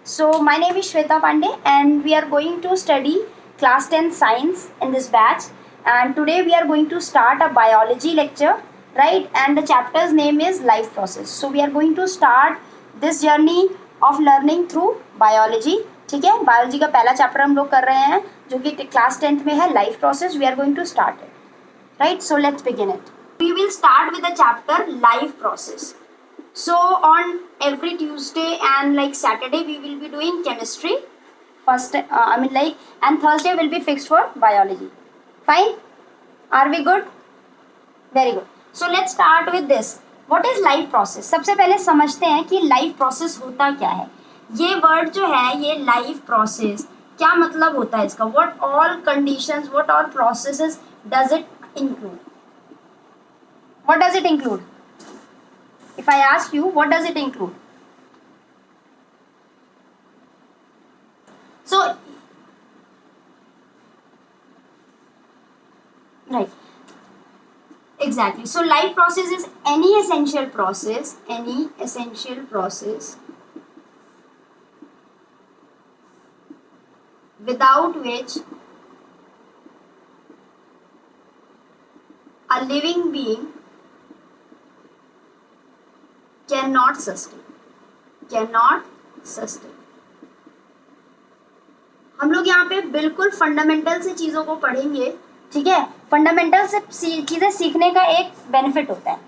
So my name is Shweta Pandey and we are going to study class 10 science in this batch, and today we are going to start a biology lecture, right? And the chapter's name is life process. So we are going to start this journey of learning through biology. ठीक है, biology का पहला chapter हम लोग कर रहे हैं जो कि क्लास 10th में है, life process. We are going to start it, right? So let's begin it. We will start with the chapter life process. So on every Tuesday and like Saturday we will be doing chemistry. First, and Thursday will be fixed for biology. Fine? Are we good? Very good. So let's start with this. What is life process? सबसे पहले समझते हैं कि life process होता क्या है. ये word जो है, ये life process क्या मतलब होता है इसका? What all conditions, what all processes does it include? What does it include? If I ask you, what does it include? So, right, exactly. So, life process is any essential process without which a living being cannot sustain. हम लोग यहाँ पे बिल्कुल fundamental से चीज़ों को पढ़ेंगे, ठीक है? फंडामेंटल से चीज़ें सीखने का एक बेनिफिट होता है.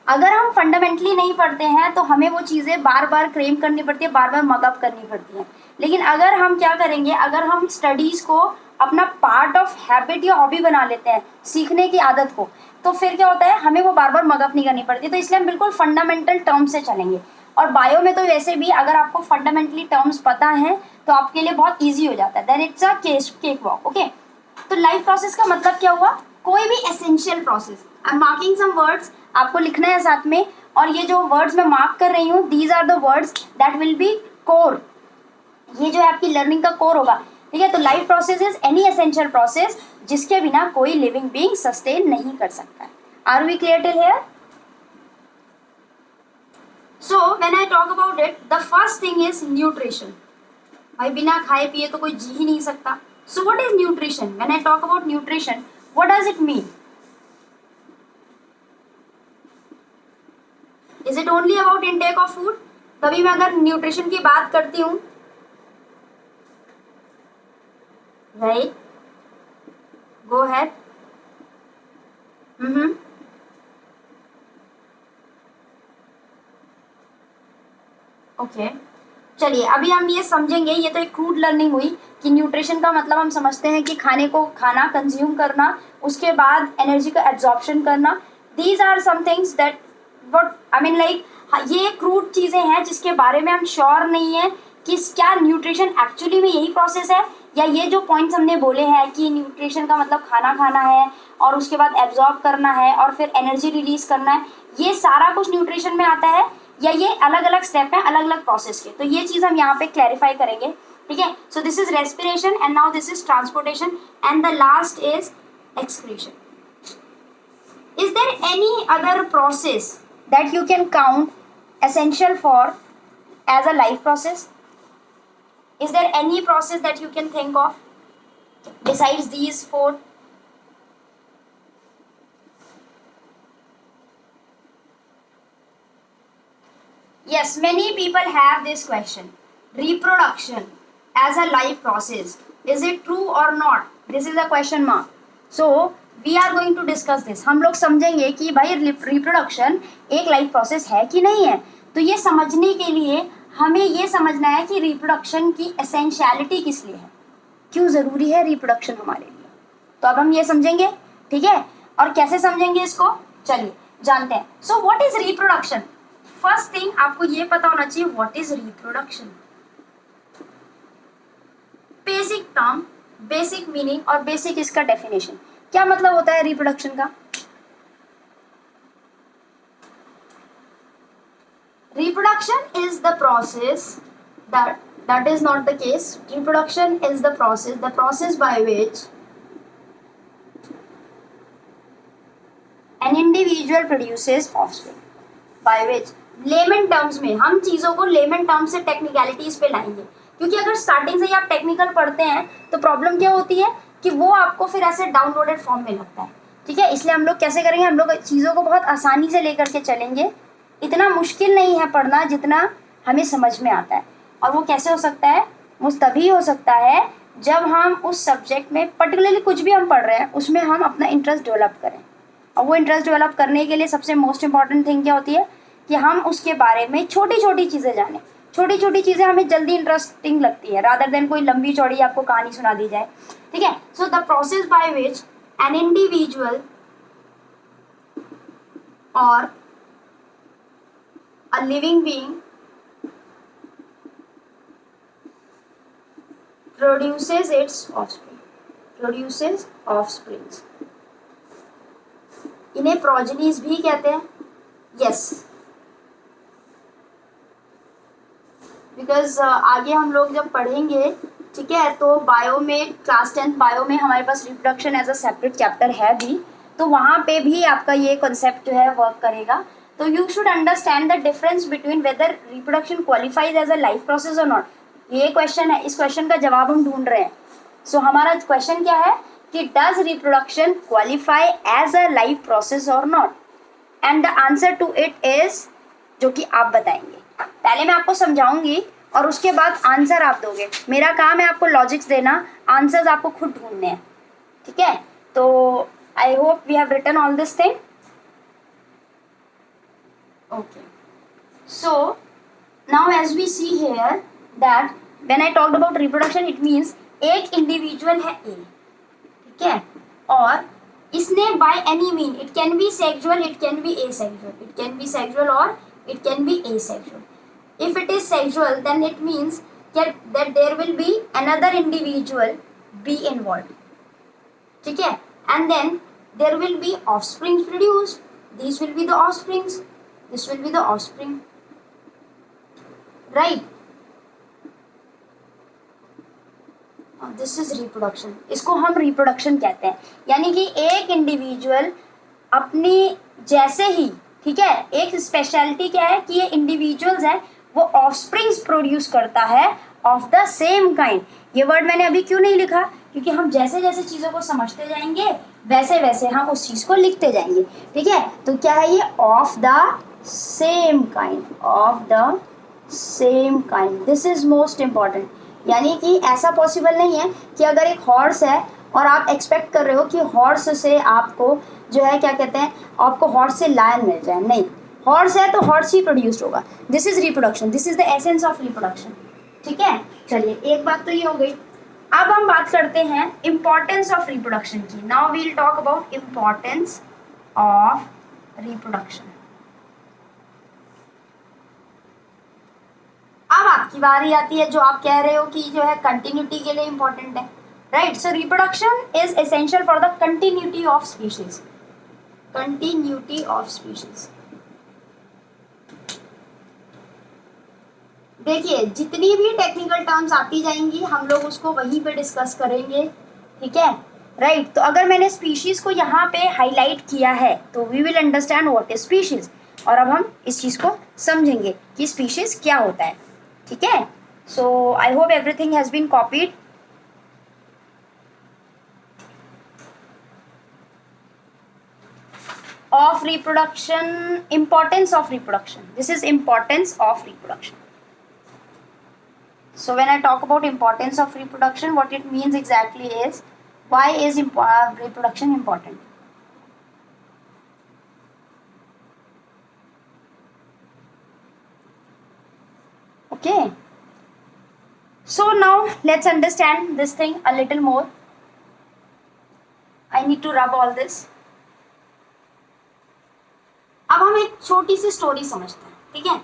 अगर हम फंडामेंटली नहीं पढ़ते हैं तो हमें वो चीज़ें बार बार क्लेम करनी पड़ती है, बार बार मगअप करनी पड़ती है. लेकिन अगर हम क्या करेंगे, अगर हम स्टडीज़ को अपना पार्ट ऑफ हैबिट या हॉबी बना लेते हैं, सीखने की आदत को, तो फिर क्या होता है, हमें वो बार बार मगअप नहीं करनी पड़ती. तो इसलिए हम बिल्कुल फंडामेंटल टर्म्स से चलेंगे. और बायो में तो वैसे भी अगर आपको फंडामेंटली टर्म्स पता हैं तो आपके लिए बहुत ईजी हो जाता है. Then it's a cake walk. Okay, तो लाइफ प्रोसेस का मतलब क्या हुआ? कोई भी essential process. I am marking some words, आपको लिखना है साथ में. और ये जो वर्ड्स मैं मार्क कर रही हूँ, these are the words that will be core. ये जो है आपकी लर्निंग का कोर होगा, ठीक है? तो life process is any essential process जिसके बिना कोई लिविंग बीइंग सस्टेन नहीं कर सकता है. Are we clear till here? So when I talk about it, the first thing is nutrition. भाई बिना खाए पिए तो कोई जी ही नहीं सकता. So what is nutrition? When I talk about nutrition, what does it mean? Is it only about intake of food? तभी मैं अगर न्यूट्रिशन की बात करती हूँ, राइट, गो हैड. ओके, चलिए अभी हम ये समझेंगे. ये तो एक क्रूड लर्निंग हुई कि न्यूट्रिशन का मतलब हम समझते हैं कि खाने को खाना, कंज्यूम करना, उसके बाद एनर्जी का एब्जॉर्प्शन करना. These are some things that what I mean like, ये क्रूड चीज़ें हैं जिसके बारे में हम श्योर नहीं है कि क्या न्यूट्रिशन एक्चुअली में यही प्रोसेस है, या ये जो पॉइंट्स हमने बोले हैं कि न्यूट्रिशन का मतलब खाना खाना है और उसके बाद एब्जॉर्ब करना है और फिर एनर्जी रिलीज करना है, ये सारा कुछ न्यूट्रिशन में आता है या ये अलग अलग स्टेप हैं अलग अलग प्रोसेस के. तो ये चीज़ हम यहाँ पे क्लैरिफाई करेंगे, ठीक है? So this is respiration and now this is transportation and the last is excretion. Is there any other process that you can count essential for as a life process? Is there any process that you can think of besides these four? Yes, many people have this question. Reproduction as a life process, is it true or not? This is a question mark. So we are going to discuss this. हम लोग समझेंगे कि भाई reproduction एक life process है कि नहीं है. तो ये समझने के लिए हमें ये समझना है कि रिप्रोडक्शन की एसेंशियलिटी किस लिए है, क्यों ज़रूरी है रिप्रोडक्शन हमारे लिए. तो अब हम ये समझेंगे, ठीक है? और कैसे समझेंगे इसको, चलिए जानते हैं. So what is reproduction? First thing आपको ये पता होना चाहिए what is reproduction. Basic term, basic meaning और बेसिक इसका डेफिनेशन. क्या मतलब होता है रिप्रोडक्शन का? Reproduction is the process that is not the case. Reproduction is the process by which an individual produces offspring. By which lemon terms में, हम चीज़ों को लेमन टर्म्स से टेक्निकलिटीज़ पे लाएंगे, क्योंकि अगर स्टार्टिंग से ही आप टेक्निकल पढ़ते हैं तो प्रॉब्लम क्या होती है कि वो आपको फिर ऐसे डाउनलोडेड फॉर्म में लगता है, ठीक है। इसलिए हम लोग कैसे करेंगे, हम लोग चीज़ों को बहुत आसानी से लेकर के चलेंगे। इतना मुश्किल नहीं है पढ़ना जितना हमें समझ में आता है। और वो कैसे हो सकता है, वो तभी हो सकता है जब हम उस सब्जेक्ट में पर्टिकुलरली कुछ भी हम पढ़ रहे हैं उसमें हम अपना इंटरेस्ट डेवलप करें। और वो इंटरेस्ट डेवलप करने के लिए सबसे मोस्ट इम्पॉर्टेंट थिंग क्या होती है कि हम उसके बारे में छोटी छोटी चीज़ें जानें। छोटी छोटी चीज़ें हमें जल्दी इंटरेस्टिंग लगती है रादर देन कोई लंबी चौड़ी आपको कहानी सुना दी जाए, ठीक है। So the process by which an individual और a living being produces its offsprings. इन्हें प्रोजेनीज भी कहते हैं, यस, बिकॉज आगे हम लोग जब पढ़ेंगे, ठीक है, तो बायो में क्लास 10 बायो में हमारे पास reproduction as a separate chapter है भी, तो वहाँ पे भी आपका ये कॉन्सेप्ट जो है वर्क करेगा। तो you should understand the difference between whether reproduction qualifies as a life process और नॉट। ये क्वेश्चन है, इस क्वेश्चन का जवाब हम ढूंढ रहे हैं। सो हमारा क्वेश्चन क्या है कि does reproduction qualify as a life process और not, and the answer to it is, जो कि आप बताएंगे। पहले मैं आपको समझाऊंगी और उसके बाद आंसर आप दोगे। मेरा काम है आपको लॉजिक्स देना, आंसर्स आपको खुद ढूंढने हैं, ठीक है। तो I hope we have written all this thing, okay. So now as we see here that when I talked about reproduction it means एक इंडिविजुअल है A, ठीक है, और इसने by any mean, it can be sexual, it can be asexual, it can be sexual or it can be asexual. If it is sexual then it means that there will be another individual be involved, ठीक है, and then there will be offsprings produced. These will be the offsprings. This will be the offspring, right? This is reproduction. इसको हम reproduction कहते हैं, यानी कि एक individual अपनी जैसे ही, ठीक है, एक स्पेशलिटी क्या है कि ये इंडिविजुअल्स हैं वो ऑफस्प्रिंग्स प्रोड्यूस करता है ऑफ द सेम काइंड। ये वर्ड मैंने अभी क्यों नहीं लिखा, क्योंकि हम जैसे जैसे चीज़ों को समझते जाएंगे वैसे वैसे हम उस चीज़ को लिखते जाएंगे, ठीक है। तो क्या है ये, of the same kind, of the same kind, this is most important. यानी कि ऐसा पॉसिबल नहीं है कि अगर एक हॉर्स है और आप एक्सपेक्ट कर रहे हो कि हॉर्स से आपको जो है क्या कहते हैं, आपको हॉर्स से लायन मिल जाए, नहीं, हॉर्स है तो हॉर्स ही प्रोड्यूस होगा। This is reproduction, this is the essence of reproduction, ठीक है। चलिए एक बात तो ये हो गई। अब हम बात करते हैं इम्पोर्टेंस ऑफ रिप्रोडक्शन की। Now we will talk about importance of reproduction. अब आपकी बारी आती है जो आप कह रहे हो कि जो है कंटिन्यूटी के लिए इंपॉर्टेंट है, right. So reproduction is essential for the continuity of species, continuity of species. देखिए जितनी भी टेक्निकल टर्म्स आती जाएंगी हम लोग उसको वहीं पे डिस्कस करेंगे, ठीक है, राइट। तो अगर मैंने स्पीशीज को यहाँ पे हाईलाइट किया है तो we will understand what is species, और अब हम इस चीज़ को समझेंगे कि स्पीशीज क्या होता है, ठीक है। So I hope everything has been copied. Of reproduction, importance of reproduction, this is importance of reproduction. So when I talk about importance of reproduction, what it means exactly is, why is reproduction important? Okay. So now let's understand this thing a little more. I need to rub all this. अब हम एक छोटी सी story समझते हैं, ठीक है,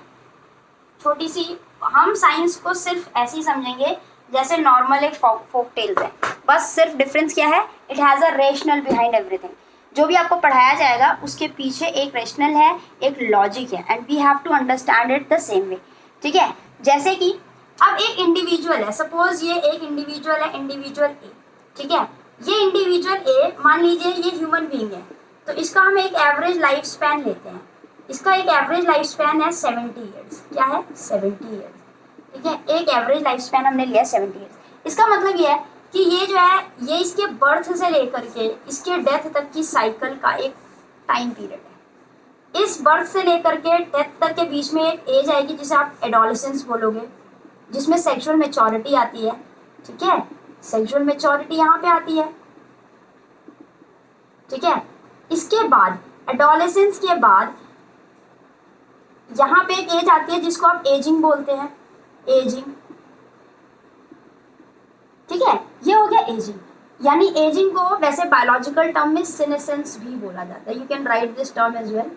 छोटी सी। हम साइंस को सिर्फ ऐसे ही समझेंगे जैसे नॉर्मल एक फोक टेल्स है, बस सिर्फ डिफरेंस क्या है, it has a rational behind everything. जो भी आपको पढ़ाया जाएगा उसके पीछे एक रेशनल है, एक लॉजिक है, and we have to understand it the same way, ठीक है। जैसे कि अब एक इंडिविजुअल है, सपोज ये एक इंडिविजुअल है, इंडिविजुअल ए, ठीक है। ये इंडिविजुअल ए मान लीजिए ये ह्यूमन बीइंग है, तो इसका हम एक एवरेज लाइफ स्पैन लेते हैं, इसका एक एवरेज लाइफ स्पैन है 70 ईयर्स। क्या है? 70 ईयर्स। ठीक है, एक एवरेज लाइफ स्पैन हमने लिया 70 ईयर्स। इसका मतलब ये है कि ये जो है ये इसके बर्थ से लेकर के इसके डेथ तक की साइकिल का एक टाइम पीरियड है। इस बर्थ से लेकर के डेथ तक के बीच में एक एज आएगी जिसे आप एडोलेसेंस बोलोगे, जिसमें सेक्सुअल मैच्योरिटी आती है। ठीक है, सेक्सुअल मैच्योरिटी यहाँ पे आती है। ठीक है, इसके बाद एडोलेसेंस के बाद यहाँ पे एक एज आती है जिसको आप एजिंग बोलते हैं, एजिंग। ठीक है, ये हो गया एजिंग। यानी एजिंग को वैसे बायोलॉजिकल टर्म में सीनेसेंस भी बोला जाता है। You can write this term as well.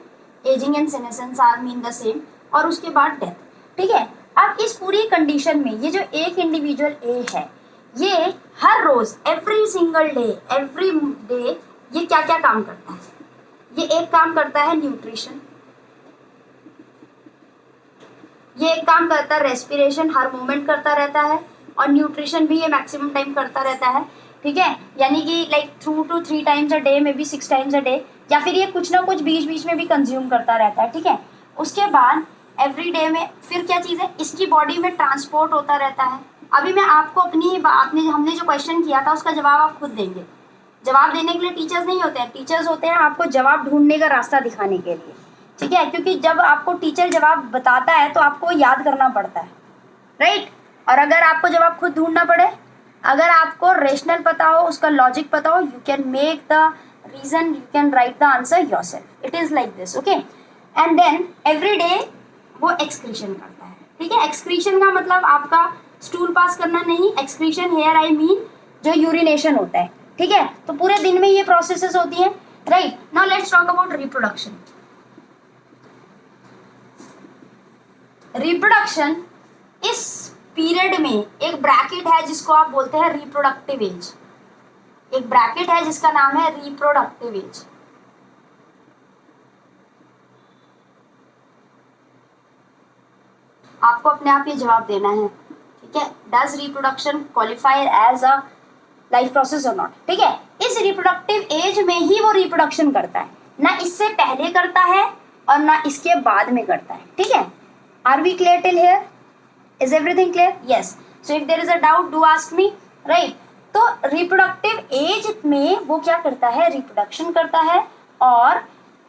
Ageing and senescence are mean the same. और उसके बाद डेथ। ठीक है, अब इस पूरी कंडीशन में ये जो एक इंडिविजुअल ए है, ये हर रोज every single day, every day ये क्या क्या काम करता है? ये एक काम करता है न्यूट्रिशन, ये एक काम करता है रेस्पिरेशन, हर मोमेंट करता रहता है, और न्यूट्रिशन भी ये मैक्सिमम टाइम करता रहता है। ठीक है, यानी कि like 2 to 3 times a day, may be 6 times a day, या फिर ये कुछ ना कुछ बीच बीच में भी कंज्यूम करता रहता है। ठीक है, उसके बाद एवरी डे में फिर क्या चीज़ है, इसकी बॉडी में ट्रांसपोर्ट होता रहता है। अभी मैं आपको हमने जो क्वेश्चन किया था उसका जवाब आप खुद देंगे। जवाब देने के लिए टीचर्स नहीं होते हैं, टीचर्स होते हैं आपको जवाब ढूंढने का रास्ता दिखाने के लिए। ठीक है, क्योंकि जब आपको टीचर जवाब बताता है तो आपको याद करना पड़ता है, राइट। और अगर आपको जवाब खुद ढूंढना पड़े, अगर आपको रेशनल पता हो, उसका लॉजिक पता हो, you can make the reason, you can write the answer yourself. It is like this, okay. And then every day वो एक्सक्रीशन करता है। ठीक है, एक्सक्रीशन का मतलब आपका स्टूल पास करना नहीं, एक्सक्रीशन हेयर आई मीन जो यूरिनेशन होता है। ठीक है, तो पूरे दिन में ये प्रोसेसेस होती हैं, right. Now let's talk about reproduction. Reproduction इस पीरियड में एक ब्रैकेट है जिसको आप बोलते हैं रिप्रोडक्टिव एज। एक ब्रैकेट है जिसका नाम है रिप्रोडक्टिव एज। आपको अपने आप ये जवाब देना है। ठीक है, does reproduction qualify as a life process और नॉट। ठीक है, इस रिप्रोडक्टिव एज में ही वो रिप्रोडक्शन करता है, ना इससे पहले करता है और ना इसके बाद में करता है। ठीक है, are we clear till here? Is everything clear? Yes. So if there is a doubt do ask me, right. तो रिप्रोडक्टिव एज में वो क्या करता है? रिप्रोडक्शन करता है, और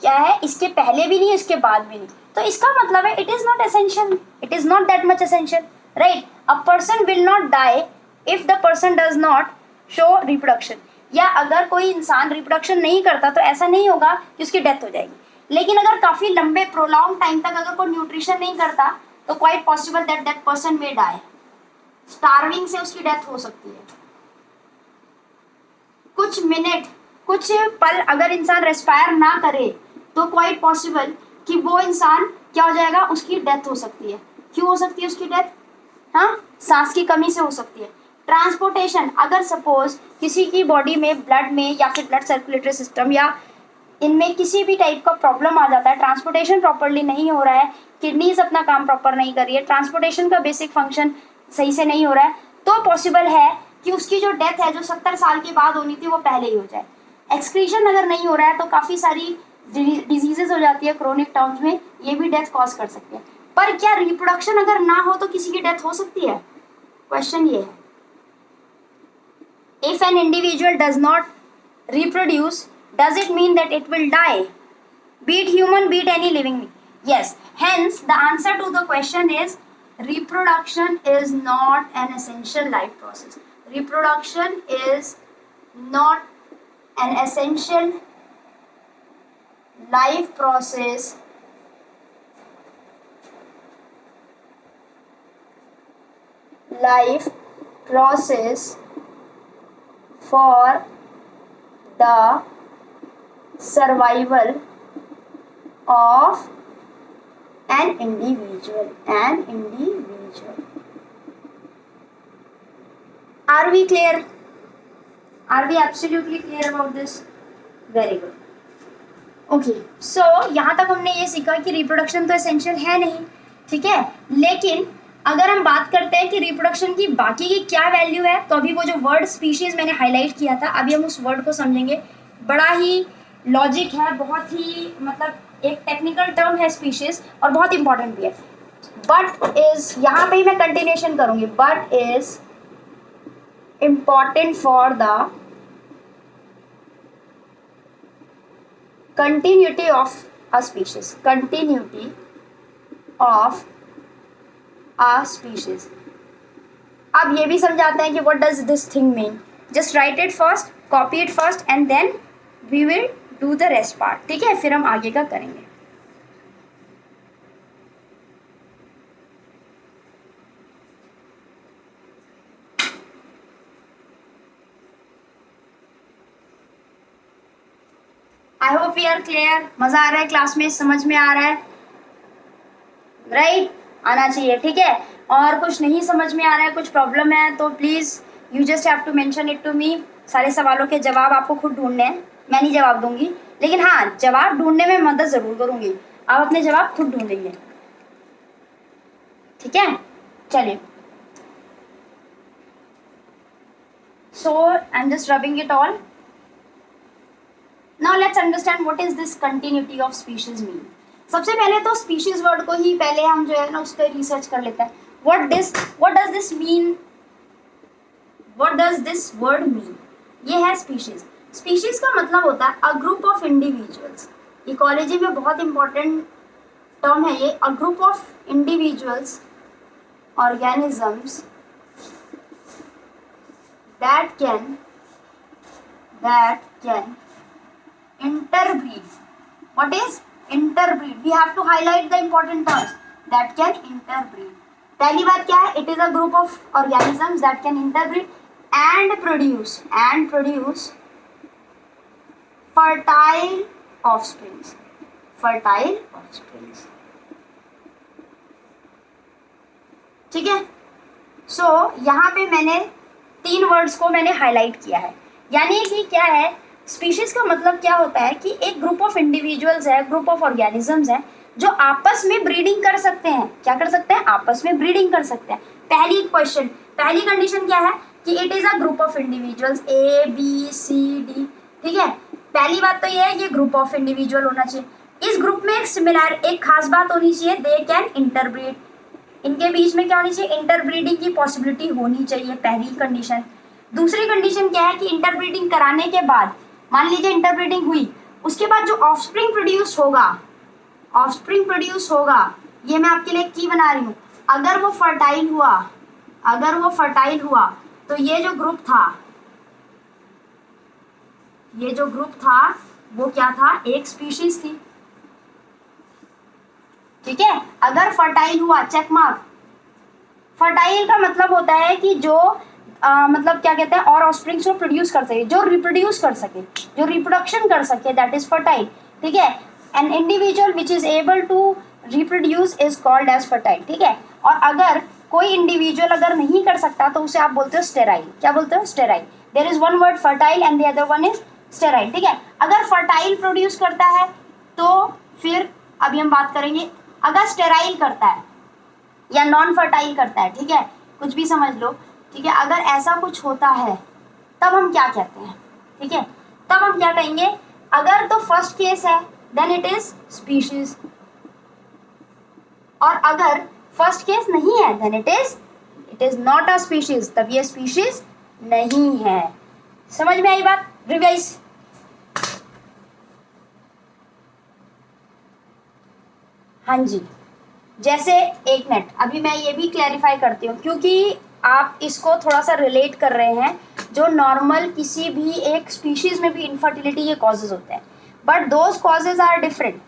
क्या है, इसके पहले भी नहीं, इसके बाद भी नहीं। तो इसका मतलब है it is not essential, it is not that much essential, right. A person will not die if the person does not show reproduction. या अगर कोई इंसान रिप्रोडक्शन नहीं करता तो ऐसा नहीं होगा कि उसकी डेथ हो जाएगी। लेकिन अगर काफी लंबे प्रोलॉन्ग टाइम तक अगर कोई न्यूट्रिशन नहीं करता तो quite possible that that person may die. Starving से उसकी डेथ हो सकती है। कुछ मिनट, कुछ पल अगर इंसान रेस्पायर ना करे तो क्वाइट पॉसिबल कि वो इंसान क्या हो जाएगा, उसकी डेथ हो सकती है। क्यों हो सकती है उसकी डेथ? हाँ, सांस की कमी से हो सकती है। ट्रांसपोर्टेशन, अगर सपोज किसी की बॉडी में ब्लड में या फिर ब्लड सर्कुलेटरी सिस्टम या इनमें किसी भी टाइप का प्रॉब्लम आ जाता है, ट्रांसपोर्टेशन प्रॉपरली नहीं हो रहा है, किडनीज अपना काम प्रॉपर नहीं कर रही है, ट्रांसपोर्टेशन का बेसिक फंक्शन सही से नहीं हो रहा है, तो पॉसिबल है कि उसकी जो डेथ है जो 70 साल के बाद होनी थी वो पहले ही हो जाए। एक्सक्रीशन अगर नहीं हो रहा है तो काफ़ी सारी डिजीजेज हो जाती है क्रोनिक टर्म्स में, ये भी डेथ कॉज कर सकते हैं। पर क्या रिप्रोडक्शन अगर ना हो तो किसी की डेथ हो सकती है? क्वेश्चन ये है। If an individual does not reproduce, does it mean that it will die? Be it human, be it any living being. Yes. Hence, the answer to the question is reproduction is not an essential life process. Reproduction is not an essential life process. Life process for the survival of an individual. Are we clear? Are we absolutely clear about this? Very good. Okay, so यहाँ तक हमने ये सीखा कि reproduction तो essential है नहीं, ठीक है। लेकिन अगर हम बात करते हैं कि रिप्रोडक्शन की बाकी की क्या वैल्यू है, तो अभी वो जो वर्ड स्पीशीज मैंने हाईलाइट किया था, अभी हम उस वर्ड को समझेंगे। बड़ा ही लॉजिक है, बहुत ही मतलब एक टेक्निकल टर्म है स्पीशीज और बहुत इंपॉर्टेंट भी है. बट इज, यहाँ पे ही मैं कंटिन्यूएशन करूंगी, but is important for the continuity of a species. Continuity of a species. अब ये भी समझाते हैं कि what does this thing mean. Just write it first, copy it first and then we will do the rest part. ठीक है, फिर हम आगे का करेंगे. I hope we are clear. मजा आ रहा है क्लास में, समझ में आ रहा है, राइट? आना चाहिए, ठीक है. और कुछ नहीं समझ में आ रहा है, कुछ प्रॉब्लम है तो please you just have to mention it to me. सारे सवालों के जवाब आपको खुद ढूंढने हैं, मैं नहीं जवाब दूंगी, लेकिन हाँ जवाब ढूंढने में मदद जरूर करूंगी. आप अपने जवाब खुद ढूंढेंगे, ठीक है. चलिए, so I am just rubbing it all. Now let's understand what is this continuity of species mean. सबसे पहले तो species word को ही पहले हम जो है ना उस पर रिसर्च कर लेते हैं. What does this mean? What does this word mean? ये है species. Species का मतलब होता है a group of individuals. Ecology में बहुत important term है ये. A group of individuals, organisms that can interbreed. What is interbreed? We have to highlight the important terms that can interbreed. पहली बात क्या है? It is a group of organisms that can interbreed and produce fertile offsprings. ठीक है. So यहाँ पे मैंने 3 words को मैंने हाईलाइट किया है. यानी कि क्या है, स्पीशीज का मतलब क्या होता है कि एक ग्रुप ऑफ इंडिविजुअल्स है, ग्रुप ऑफ ऑर्गेनिजम्स हैं जो आपस में ब्रीडिंग कर सकते हैं. क्या कर सकते हैं? आपस में ब्रीडिंग कर सकते हैं. पहली कंडीशन क्या है कि it is a group of individuals, A B C D. ठीक है, पहली बात तो ये है, ये ग्रुप ऑफ इंडिविजुअल होना चाहिए. इस ग्रुप में एक खास बात होनी चाहिए, दे कैन इंटरब्रीड. इनके बीच में क्या होनी चाहिए? इंटरब्रीडिंग की पॉसिबिलिटी होनी चाहिए, पहली कंडीशन. दूसरी कंडीशन क्या है कि इंटरब्रीडिंग कराने के बाद, मान लीजिए इंटरब्रीडिंग हुई, उसके बाद जो ऑफस्प्रिंग प्रोड्यूस होगा, ये मैं आपके लिए की बना रही हूँ. अगर वो फर्टाइल हुआ तो ये जो ग्रुप था वो क्या था? एक स्पीशीज थी. ठीक है, अगर फर्टाइल हुआ, चेक मार्क. फर्टाइल का मतलब होता है कि जो मतलब क्या कहते हैं, और ऑफस्प्रिंग्स को प्रोड्यूस कर सके, जो रिप्रोड्यूस कर सके, जो रिप्रोडक्शन कर सके, दैट इज फर्टाइल. ठीक है, an individual which is able to reproduce is called as fertile. ठीक है, और अगर कोई इंडिविजुअल अगर नहीं कर सकता तो उसे आप बोलते हो स्टेराइल. क्या बोलते हो? Sterile. There is one word fertile and the other one is sterile. ठीक है, अगर फर्टाइल प्रोड्यूस करता है तो फिर अभी हम बात करेंगे. अगर स्टेराइल करता है या नॉन फर्टाइल करता है, ठीक है, कुछ भी समझ लो. ठीक है, अगर ऐसा कुछ होता है तब हम क्या कहते हैं? ठीक है, तब हम क्या कहेंगे? अगर तो फर्स्ट केस है देन इट इज स्पीशीज, और अगर फर्स्ट केस नहीं है then it is not a species, तब ये स्पीशीज नहीं है. समझ में आई बात? रिवाइज. हाँ जी, जैसे एक मिनट, अभी मैं ये भी क्लैरिफाई करती हूँ क्योंकि आप इसको थोड़ा सा रिलेट कर रहे हैं. जो नॉर्मल किसी भी एक स्पीशीज में भी इनफर्टिलिटी के कॉजेज होते हैं, but those causes are different.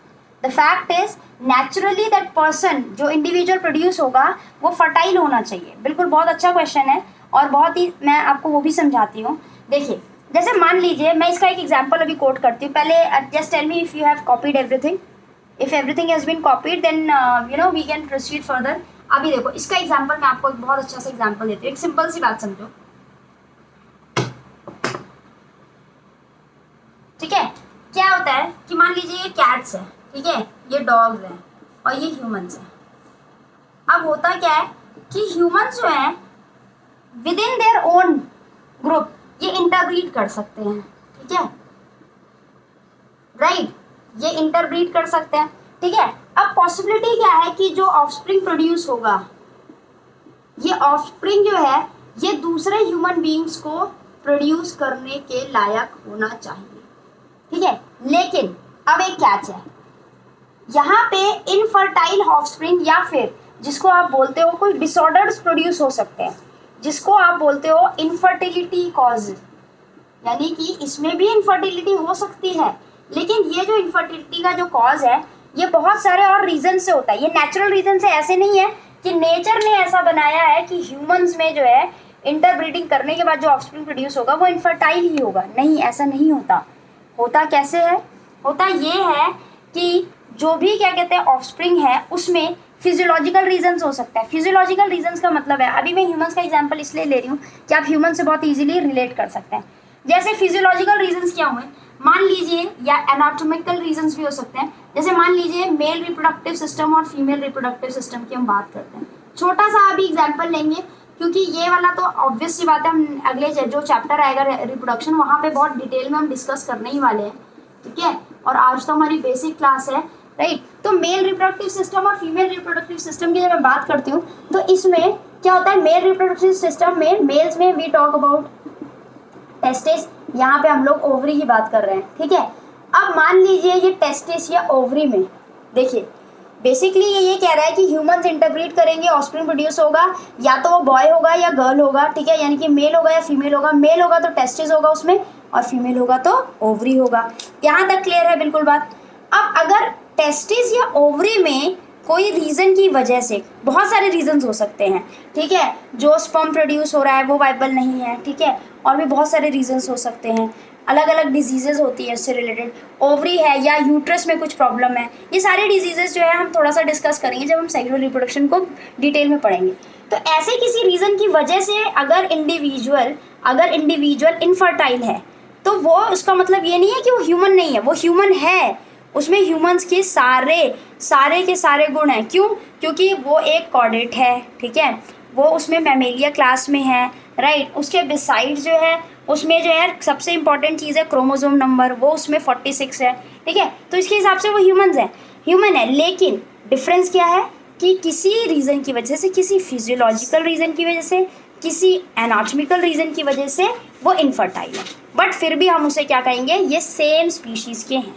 The fact is naturally that person, जो इंडिविजुअल प्रोड्यूस होगा वो फर्टाइल होना चाहिए. बिल्कुल, बहुत अच्छा क्वेश्चन है और बहुत ही मैं आपको वो भी समझाती हूँ. देखिए, जैसे मान लीजिए, मैं इसका एक एग्जाम्पल अभी कोट करती हूँ. पहले just tell me if you have copied everything. If everything has been copied, then we can proceed further. अभी देखो, इसका एग्जाम्पल मैं आपको एक बहुत अच्छा सा एग्जाम्पल देती हूँ. एक सिंपल सी बात समझो. ठीक है, क्या होता है कि मान लीजिए ये कैट्स है, ठीक है, ये डॉग्स हैं और ये ह्यूमंस हैं. अब होता क्या है कि ह्यूमंस जो हैं with in their own group ये इंटरब्रीड कर सकते हैं. ठीक है, राइट. ये इंटरब्रीड कर सकते हैं, ठीक है। अब पॉसिबिलिटी क्या है कि जो ऑफस्प्रिंग प्रोड्यूस होगा, ये ऑफस्प्रिंग जो है ये दूसरे ह्यूमन बीइंग्स को प्रोड्यूस करने के लायक होना चाहिए, ठीक है। लेकिन अब एक कैच है, यहाँ पे इनफर्टाइल ऑफस्प्रिंग या फिर जिसको आप बोलते हो कोई डिसऑर्डर्स प्रोड्यूस हो सकते हैं, जिसको आप बोलते हो इनफर्टिलिटी कॉज, यानी कि इसमें भी इनफर्टिलिटी हो सकती है, लेकिन ये जो इनफर्टिलिटी का जो कॉज है ये बहुत सारे और रीजन से होता है, ये नेचुरल रीजन से ऐसे नहीं है कि नेचर ने ऐसा बनाया है कि ह्यूमंस में जो है इंटरब्रीडिंग करने के बाद जो ऑफस्प्रिंग प्रोड्यूस होगा वो इनफर्टाइल ही होगा, नहीं, ऐसा नहीं होता। होता कैसे है? होता ये है कि जो भी क्या कहते हैं ऑफस्प्रिंग है उसमें फिजियोलॉजिकल रीजंस हो सकता है। फिजियोलॉजिकल रीजंस का मतलब है, अभी मैं ह्यूमंस का एग्जांपल इसलिए ले रही हूँ कि आप ह्यूमन से बहुत इजीली रिलेट कर सकते हैं। जैसे फिजियोलॉजिकल रीजंस क्या हुए, मान लीजिए, या एनाटॉमिकल रीजंस भी हो सकते हैं, जैसे मान लीजिए मेल रिप्रोडक्टिव सिस्टम और फीमेल रिप्रोडक्टिव सिस्टम की हम बात करते हैं। छोटा सा अभी एग्जाम्पल लेंगे क्योंकि ये वाला तो ऑब्वियस सी बात है, हम अगले जो चैप्टर आएगा रिप्रोडक्शन वहाँ पे बहुत डिटेल में हम डिस्कस करने ही वाले हैं, ठीक है। और आज तो हमारी बेसिक क्लास है, राइट। तो मेल रिप्रोडक्टिव सिस्टम और फीमेल रिप्रोडक्टिव सिस्टम की जब मैं बात करती हूँ तो इसमें क्या होता है, मेल रिप्रोडक्टिव सिस्टम में मेल्स में वी टॉक अबाउट टेस्टिस, यहाँ पे हम लोग ओवरी की बात कर रहे हैं, ठीक है। अब मान लीजिए ये टेस्टिस या ओवरी में, देखिए बेसिकली ये कह रहा है कि ह्यूमंस इंटरब्रीड करेंगे, ऑफस्प्रिंग प्रोड्यूस होगा, या तो वो बॉय होगा या गर्ल होगा, ठीक है, यानी कि मेल होगा या फीमेल होगा। मेल होगा तो टेस्टिस होगा उसमें, और फीमेल होगा तो ओवरी होगा। यहाँ तक क्लियर है बिल्कुल बात। अब अगर टेस्टिस या ओवरी में कोई रीज़न की वजह से, बहुत सारे रीजंस हो सकते हैं, ठीक है, जो स्पर्म प्रोड्यूस हो रहा है वो वाइबल नहीं है, ठीक है, और भी बहुत सारे रीजंस हो सकते हैं, अलग अलग डिजीजेज होती है इससे रिलेटेड, ओवरी है या यूट्रस में कुछ प्रॉब्लम है, ये सारे डिजीजेज जो है हम थोड़ा सा डिस्कस करेंगे जब हम सेक्सुअल रिप्रोडक्शन को डिटेल में पढ़ेंगे। तो ऐसे किसी रीज़न की वजह से अगर इंडिविजुअल इनफर्टाइल है तो वो उसका मतलब ये नहीं है कि वो ह्यूमन नहीं है, वो ह्यूमन है, उसमें ह्यूमंस के सारे के सारे गुण हैं। क्यों? क्योंकि वो एक कॉर्डेट है, ठीक है, वो उसमें मैमेलिया क्लास में है, राइट। उसके बिसाइड जो है उसमें जो है सबसे इंपॉर्टेंट चीज़ है क्रोमोसोम नंबर, वो उसमें 46 है, ठीक है। तो इसके हिसाब से वो ह्यूमन है। लेकिन डिफरेंस क्या है कि किसी रीज़न की वजह से, किसी फिजियोलॉजिकल रीज़न की वजह से, किसी एनाटॉमिकल रीज़न की वजह से वो इनफर्टाइल है, बट फिर भी हम उसे क्या कहेंगे, ये सेम स्पीशीज़ के हैं,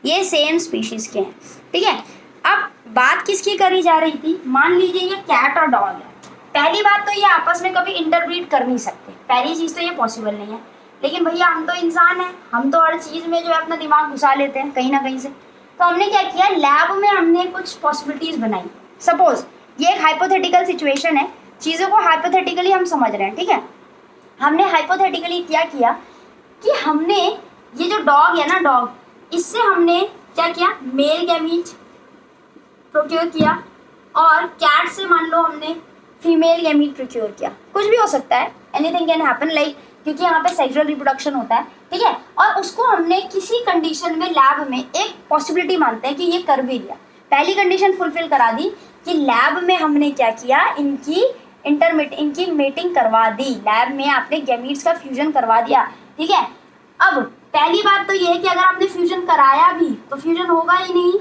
ये सेम स्पीशीज़ के हैं, ठीक है। अब बात किसकी करी जा रही थी, मान लीजिए ये कैट और डॉग है। पहली बात तो ये आपस में कभी इंटरब्रीड कर नहीं सकते, पहली चीज़ तो ये पॉसिबल नहीं है। लेकिन भैया हम तो इंसान हैं, हम तो हर चीज़ में जो है अपना दिमाग घुसा लेते हैं कहीं ना कहीं से। तो हमने क्या किया, लैब में हमने कुछ पॉसिबिलिटीज़ बनाई। सपोज ये एक हाइपोथेटिकल सिचुएशन है, चीज़ों को हाइपोथेटिकली हम समझ रहे हैं, ठीक है। हमने हाइपोथेटिकली क्या किया कि हमने ये जो डॉग है ना, डॉग, इससे हमने क्या किया, मेल गैमीट प्रोक्योर किया, और कैट से मान लो हमने फीमेल गैमीट प्रोक्योर किया। कुछ भी हो सकता है, एनीथिंग कैन हैपन, लाइक, क्योंकि यहाँ पे सेक्सुअल रिप्रोडक्शन होता है, ठीक है। और उसको हमने किसी कंडीशन में लैब में एक पॉसिबिलिटी मानते हैं कि ये कर भी लिया, पहली कंडीशन फुलफिल करा दी कि लैब में हमने क्या किया, इनकी मेटिंग करवा दी, लैब में आपने गैमीट्स का फ्यूजन करवा दिया, ठीक है। अब पहली बात तो ये है कि अगर आपने फ्यूजन कराया भी तो फ्यूजन होगा ही नहीं,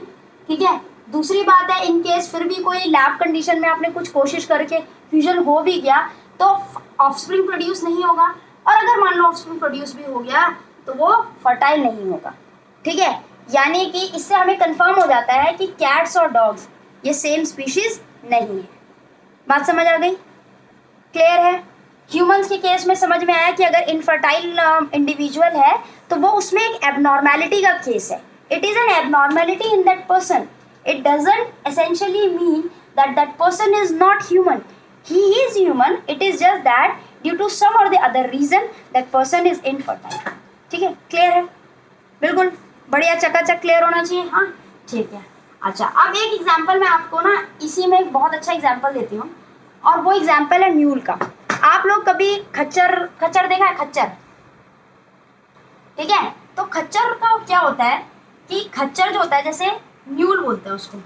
ठीक है। दूसरी बात है, इन केस फिर भी कोई लैब कंडीशन में आपने कुछ कोशिश करके फ्यूजन हो भी गया तो ऑफस्प्रिंग प्रोड्यूस नहीं होगा, और अगर मान लो ऑफस्प्रिंग प्रोड्यूस भी हो गया तो वो फर्टाइल नहीं होगा, ठीक है। यानी कि इससे हमें कंफर्म हो जाता है कि कैट्स और डॉग्स ये सेम स्पीशीज नहीं है। बात समझ आ गई, क्लियर है। ह्यूमंस के केस में समझ में आया कि अगर इनफर्टाइल इंडिविजुअल है तो वो उसमें एक एबनॉर्मेलिटी का केस है, it is an abnormality in that person, it doesn't essentially mean that that person is not human, he is human, it is just that due to some or the other reason that person is infertile, ठीक है, clear है, बिल्कुल बढ़िया, चकाचक clear होना चाहिए, हाँ ठीक है। अच्छा, अब एक एग्जांपल मैं आपको ना इसी में एक बहुत अच्छा एग्जांपल देती हूँ, और वो एग्जांपल है म्यूल का। आप लोग कभी खच्चर देखा है, खच्चर, ठीक है। तो खच्चर का क्या होता है कि खच्चर जो होता है, जैसे म्यूल बोलते हैं उसको,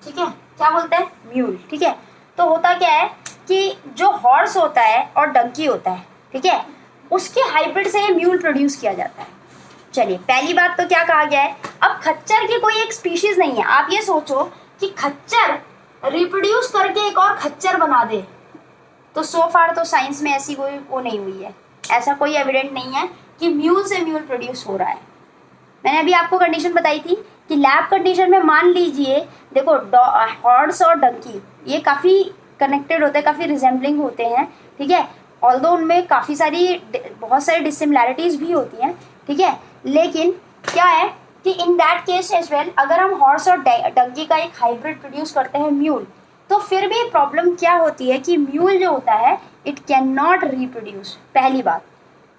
ठीक है, क्या बोलते हैं, म्यूल, ठीक है। तो होता क्या है कि जो हॉर्स होता है और डंकी होता है, ठीक है, उसके हाइब्रिड से म्यूल प्रोड्यूस किया जाता है, चलिए, पहली बात तो क्या कहा गया है, अब खच्चर की कोई एक स्पीशीज नहीं है। आप ये सोचो कि खच्चर रिप्रोड्यूस करके एक और खच्चर बना दे, तो सो फार तो साइंस में ऐसी कोई वो नहीं हुई है, ऐसा कोई एविडेंट नहीं है कि म्यूल से म्यूल प्रोड्यूस हो रहा है। मैंने अभी आपको कंडीशन बताई थी कि लैब कंडीशन में मान लीजिए, देखो हॉर्स और डंकी ये काफ़ी कनेक्टेड होते हैं, काफ़ी रिजेंबलिंग होते हैं, ठीक है, ऑल्दो उनमें बहुत सारी डिसिमिलैरिटीज़ भी होती हैं, ठीक है, लेकिन क्या है कि in that case as well अगर हम हॉर्स और डंकी का एक हाइब्रिड प्रोड्यूस करते हैं म्यूल, तो फिर भी प्रॉब्लम क्या होती है कि म्यूल जो होता है इट कैन नॉट रिप्रोड्यूस। पहली बात,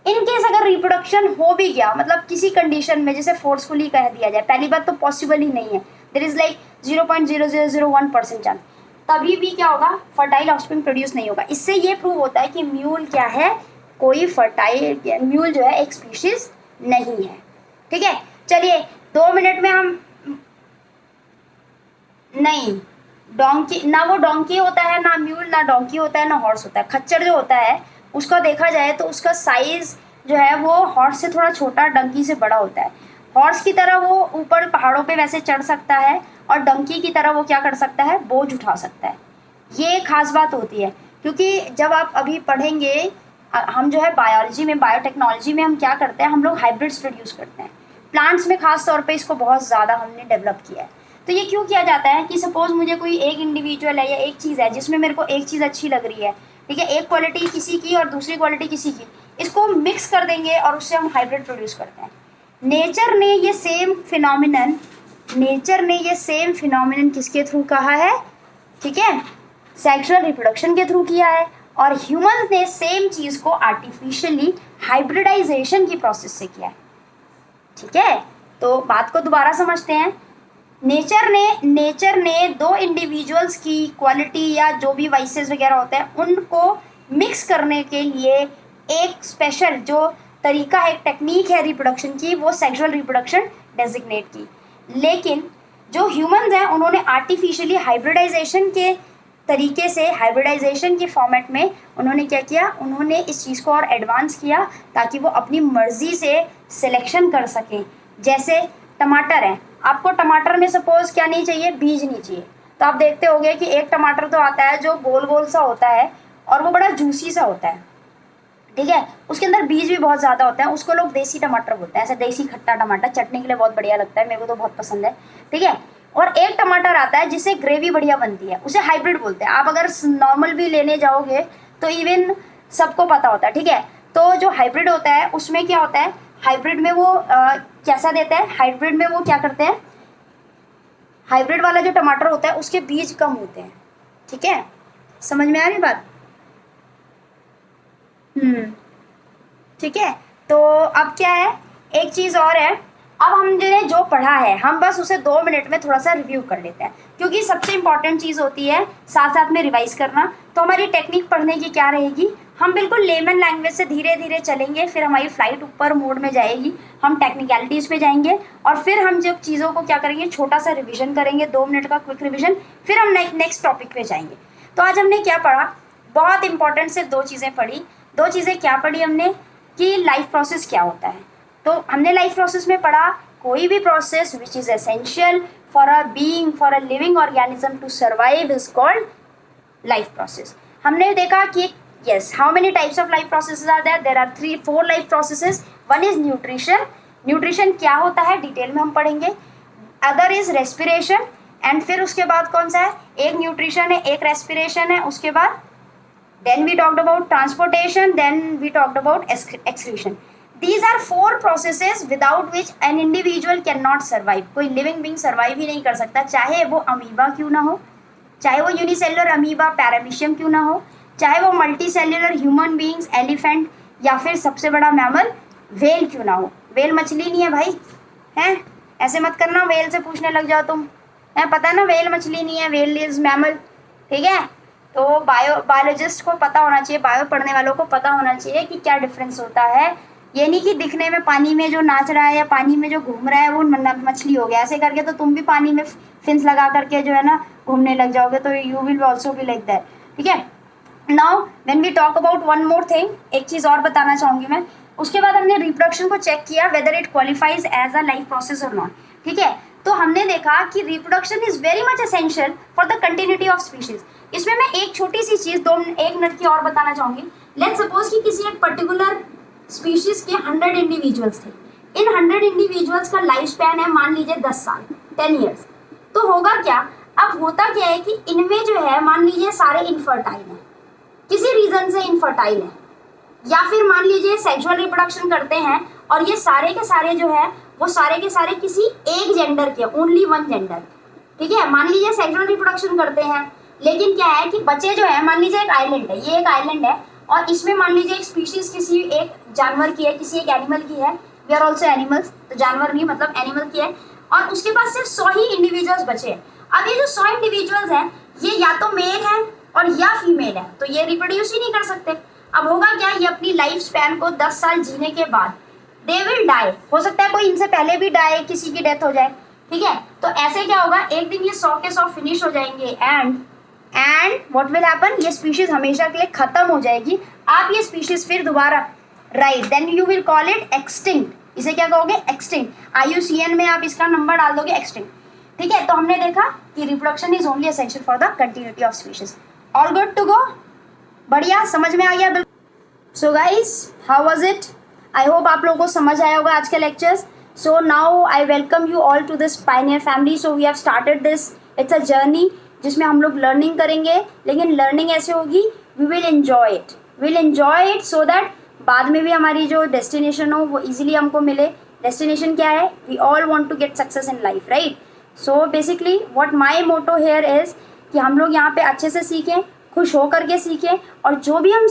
इन केस अगर रिप्रोडक्शन हो भी गया, मतलब किसी कंडीशन में जैसे फोर्सफुली कह दिया जाए, पहली बात तो पॉसिबल ही नहीं है, देयर इज लाइक 0.0001% चांस, तभी भी क्या होगा, फर्टाइल ऑफस्प्रिंग प्रोड्यूस नहीं होगा। इससे ये प्रूव होता है कि म्यूल क्या है, कोई फर्टाइल म्यूल जो है एक स्पीशीज नहीं है, ठीक है। चलिए 2 मिनट में हम, नहीं डोंकी ना, वो डोंकी होता है ना म्यूल, ना डोंकी होता है ना हॉर्स होता है। खच्चर जो होता है उसका देखा जाए तो उसका साइज जो है वो हॉर्स से थोड़ा छोटा, डंकी से बड़ा होता है। हॉर्स की तरह वो ऊपर पहाड़ों पे वैसे चढ़ सकता है, और डंकी की तरह वो क्या कर सकता है, बोझ उठा सकता है। ये खास बात होती है, क्योंकि जब आप अभी पढ़ेंगे, हम जो है बायोलॉजी में, बायोटेक्नोलॉजी में हम क्या करते हैं, हम लोग हाइब्रिड्स प्रोड्यूस करते हैं। प्लांट्स में खास तौर पे इसको बहुत ज़्यादा हमने डेवलप किया है। तो ये क्यों किया जाता है कि सपोज मुझे कोई एक इंडिविजुअल है या एक चीज़ है जिसमें मेरे को एक चीज़ अच्छी लग रही है, ठीक है, एक क्वालिटी किसी की और दूसरी क्वालिटी किसी की, इसको मिक्स कर देंगे और उससे हम हाइब्रिड प्रोड्यूस करते हैं। नेचर ने ये सेम फिनोमिनन किसके थ्रू कहा है, ठीक है, सेक्सुअल रिप्रोडक्शन के थ्रू किया है। और ह्यूमंस ने सेम चीज़ को आर्टिफिशियली हाइब्रिडाइजेशन की प्रोसेस से किया है, ठीक है। तो बात को दोबारा समझते हैं। नेचर ने 2 इंडिविजुअल्स की क्वालिटी या जो भी वाइसेस वगैरह होते हैं उनको मिक्स करने के लिए एक स्पेशल जो तरीका है, एक टेक्निक है रिप्रोडक्शन की, वो सेक्सुअल रिप्रोडक्शन डेजिग्नेट की। लेकिन जो ह्यूमंस हैं उन्होंने आर्टिफिशियली हाइब्रिडाइजेशन के तरीके से, हाइब्रिडाइजेशन के फॉर्मेट में उन्होंने क्या किया, उन्होंने इस चीज़ को और एडवांस किया ताकि वो अपनी मर्जी से सिलेक्शन कर सकें। जैसे टमाटर है, आपको टमाटर में सपोज क्या नहीं चाहिए, बीज नहीं चाहिए, तो आप देखते होंगे कि एक टमाटर तो आता है जो गोल गोल सा होता है और वो बड़ा जूसी सा होता है, ठीक है, उसके अंदर बीज भी बहुत ज़्यादा होता है, उसको लोग देसी टमाटर बोलते हैं। ऐसा देसी खट्टा टमाटर चटनी के लिए बहुत बढ़िया लगता है, मेरे को तो बहुत पसंद है, ठीक है। और एक टमाटर आता है जिससे ग्रेवी बढ़िया बनती है, उसे हाइब्रिड बोलते हैं। आप अगर नॉर्मल भी लेने जाओगे तो इवन सबको पता होता है, ठीक है। तो जो हाइब्रिड होता है उसमें क्या होता है, हाइब्रिड में वो कैसा देता है, हाइब्रिड में वो क्या करते हैं, हाइब्रिड वाला जो टमाटर होता है उसके बीज कम होते हैं, ठीक है, समझ में आ रही बात, ठीक है। तो अब क्या है, एक चीज़ और है, अब हमने जो पढ़ा है हम बस उसे 2 मिनट में थोड़ा सा रिव्यू कर लेते हैं, क्योंकि सबसे इम्पॉर्टेंट चीज़ होती है साथ साथ में रिवाइज करना। तो हमारी टेक्निक पढ़ने की क्या रहेगी, हम बिल्कुल लेमन लैंग्वेज से धीरे धीरे चलेंगे, फिर हमारी फ्लाइट ऊपर मोड में जाएगी, हम टेक्निकलिटीज़ पे जाएंगे, और फिर हम जब चीज़ों को क्या करेंगे, छोटा सा रिविजन करेंगे, 2 मिनट का क्विक रिविजन, फिर हम नेक्स्ट टॉपिक पे जाएंगे। तो आज हमने क्या पढ़ा, बहुत इंपॉर्टेंट सिर्फ 2 चीज़ें पढ़ी। 2 चीज़ें क्या पढ़ी हमने, कि लाइफ प्रोसेस क्या होता है। तो हमने लाइफ प्रोसेस में पढ़ा, कोई भी process which is essential for a being, for a living organism to survive is called life process. हमने देखा कि yes, how many types of life processes are there? There are 4 life processes. One is nutrition. Nutrition क्या होता है detail में हम पढ़ेंगे. Other is respiration. And फिर उसके बाद कौन सा है, एक न्यूट्रिशन है, एक रेस्पिरेशन है, उसके बाद then we talked about transportation, then we talked about excretion. These are 4 processes without which an individual cannot survive. कोई living being survive ही नहीं कर सकता, चाहे वो अमीबा क्यों ना हो, चाहे वो यूनिसेलुलर अमीबा पैरामीशियम क्यों ना हो, चाहे वो multi cellular human beings, elephant, या फिर सबसे बड़ा मैमल वेल क्यों ना हो। वेल मछली नहीं है भाई, हैं, ऐसे मत करना, वेल से पूछने लग जाओ तुम, है पता ना, वेल मछली नहीं है, वेल इज मैमल, ठीक है। तो बायोलॉजिस्ट को पता होना चाहिए, बायो पढ़ने वालों को पता होना चाहिए कि क्या डिफरेंस होता है। ये नहीं कि दिखने में पानी में जो नाच रहा है या पानी में जो घूम रहा है वो मछली हो गया, ऐसे करके तो तुम भी पानी में फिन्स लगा करके जो है ना घूमने लग जाओगे, तो you will also be like that, ठीक है। Now when we talk about one more thing, एक चीज़ और बताना चाहूँगी मैं, उसके बाद हमने रिप्रोडक्शन को चेक किया whether it qualifies as a life process और नॉट, ठीक है। तो हमने देखा कि reproduction is very much essential for the continuity of species. इसमें मैं एक छोटी सी चीज 1 मिनट की और बताना चाहूंगी। लेट्स सपोज कि किसी एक पर्टिकुलर स्पीशीज के 100 इंडिविजुअल्स थे। इन 100 इंडिविजुअल्स का लाइफ स्पैन है मान लीजिए 10 साल, 10 ईयर्स। तो होगा क्या, अब होता क्या है कि इनमें जो है मान लीजिए सारे इनफर्टाइल हैं, किसी रीजन से इनफर्टाइल हैं, या फिर मान लीजिए सेक्सुअल रिप्रोडक्शन करते हैं और ये सारे के सारे जो है वो सारे के सारे किसी एक जेंडर के, ओनली वन जेंडर, ठीक है। मान लीजिए सेक्सुअल रिप्रोडक्शन करते हैं, लेकिन क्या है कि बच्चे जो है मान लीजिए एक आइलैंड है, ये एक आइलैंड है और इसमें मान लीजिए एक स्पीशीज किसी एक जानवर की है, किसी एक एनिमल की है, वी आर ऑल्सो एनिमल्स, तो जानवर नहीं मतलब एनिमल की है, और उसके पास सिर्फ 100 ही इंडिविजुअल्स बचे हैं। अब ये जो 100 इंडिविजुअल्स हैं ये या तो मेल है और या फीमेल है, तो ये रिप्रोड्यूस ही नहीं कर सकते। अब होगा क्या, ये अपनी लाइफ स्पैन को 10 साल जीने के बाद दे विल डाई, हो सकता है कोई इनसे पहले भी डाई, किसी की डेथ हो जाए, ठीक है। तो ऐसे क्या होगा, एक दिन ये 100 के 100 फिनिश हो जाएंगे एंड व्हाट विल हैपन, ये स्पीशीज हमेशा के लिए खत्म हो जाएगी। आप ये स्पीशीज फिर दोबारा, right, then you will call it extinct. इसे क्या कहोगे, एक्सटिंक्ट। IUCN में आप इसका नंबर डाल दोगे एक्सटिंक्ट, ठीक है। तो हमने देखा कि reproduction is only essential for the continuity of species. All good to go, बढ़िया, समझ में आ गया बिल्कुल। So guys, how was it? I hope आप लोगों को समझ आया होगा आज के lectures. So now I welcome you all to this pioneer family. So we have started this, it's a journey जिसमें हम लोग लर्निंग करेंगे, लेकिन लर्निंग ऐसे होगी, we will enjoy it so that बाद में भी हमारी जो डेस्टिनेशन हो वो इजीली हमको मिले। डेस्टिनेशन क्या है, we all want to get success in life, right. So basically what my motto here is कि हम लोग यहाँ पे अच्छे से सीखें, खुश हो करके सीखें, और जो भी हम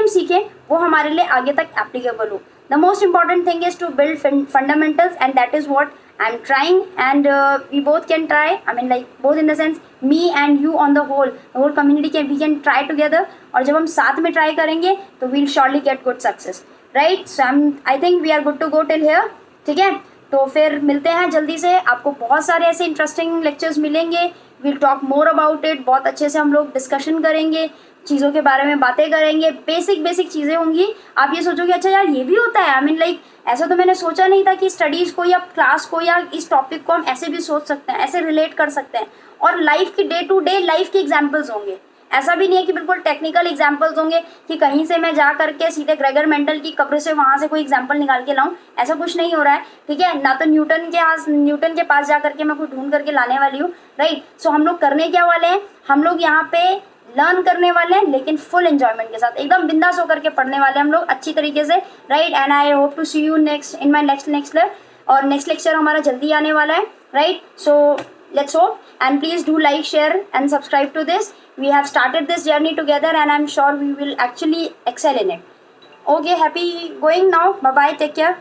सीखें वो हमारे लिए आगे तक एप्लीकेबल हो। The most important thing is to build fundamentals and that is what I am trying, and we both can try. I mean, like both in the sense, me and you on the whole community we can try together. और जब हम साथ में try करेंगे तो we'll surely get good success, right? So I think we are good to go till here, ठीक है। तो फिर मिलते हैं जल्दी से, आपको बहुत सारे ऐसे इंटरेस्टिंग लेक्चर्स मिलेंगे। We'll talk more about it, बहुत अच्छे से हम लोग डिस्कशन करेंगे, चीज़ों के बारे में बातें करेंगे, बेसिक चीज़ें होंगी। आप ये सोचोगे अच्छा यार ये भी होता है, आई मीन लाइक ऐसा तो मैंने सोचा नहीं था कि स्टडीज़ को या क्लास को या इस टॉपिक को हम ऐसे भी सोच सकते हैं, ऐसे रिलेट कर सकते हैं। और लाइफ की डे टू डे लाइफ के एग्जाम्पल्स होंगे, ऐसा भी नहीं है कि बिल्कुल टेक्निकल एग्जाम्पल्स होंगे कि कहीं से मैं जा करके सीधे ग्रेगर मेंडल की कब्र से वहाँ से कोई एग्जाम्पल निकाल के लाऊं, ऐसा कुछ नहीं हो रहा है, ठीक है। ना तो न्यूटन के पास जा करके मैं कोई ढूंढ करके लाने वाली हूँ, राइट। सो हम लोग करने क्या वाले हैं, हम लोग यहाँ पे लर्न करने वाले हैं, लेकिन फुल एंजॉयमेंट के साथ, एकदम बिंदास होकर के पढ़ने वाले हैं हम लोग अच्छी तरीके से, right. And I hope to see you next in my next lecture, और नेक्स्ट लेक्चर हमारा जल्दी आने वाला है, right. So let's hope, and please do like, share and subscribe to this. We have started this journey together and I'm sure we will actually excel in it. Okay, happy going now. Bye bye, take care.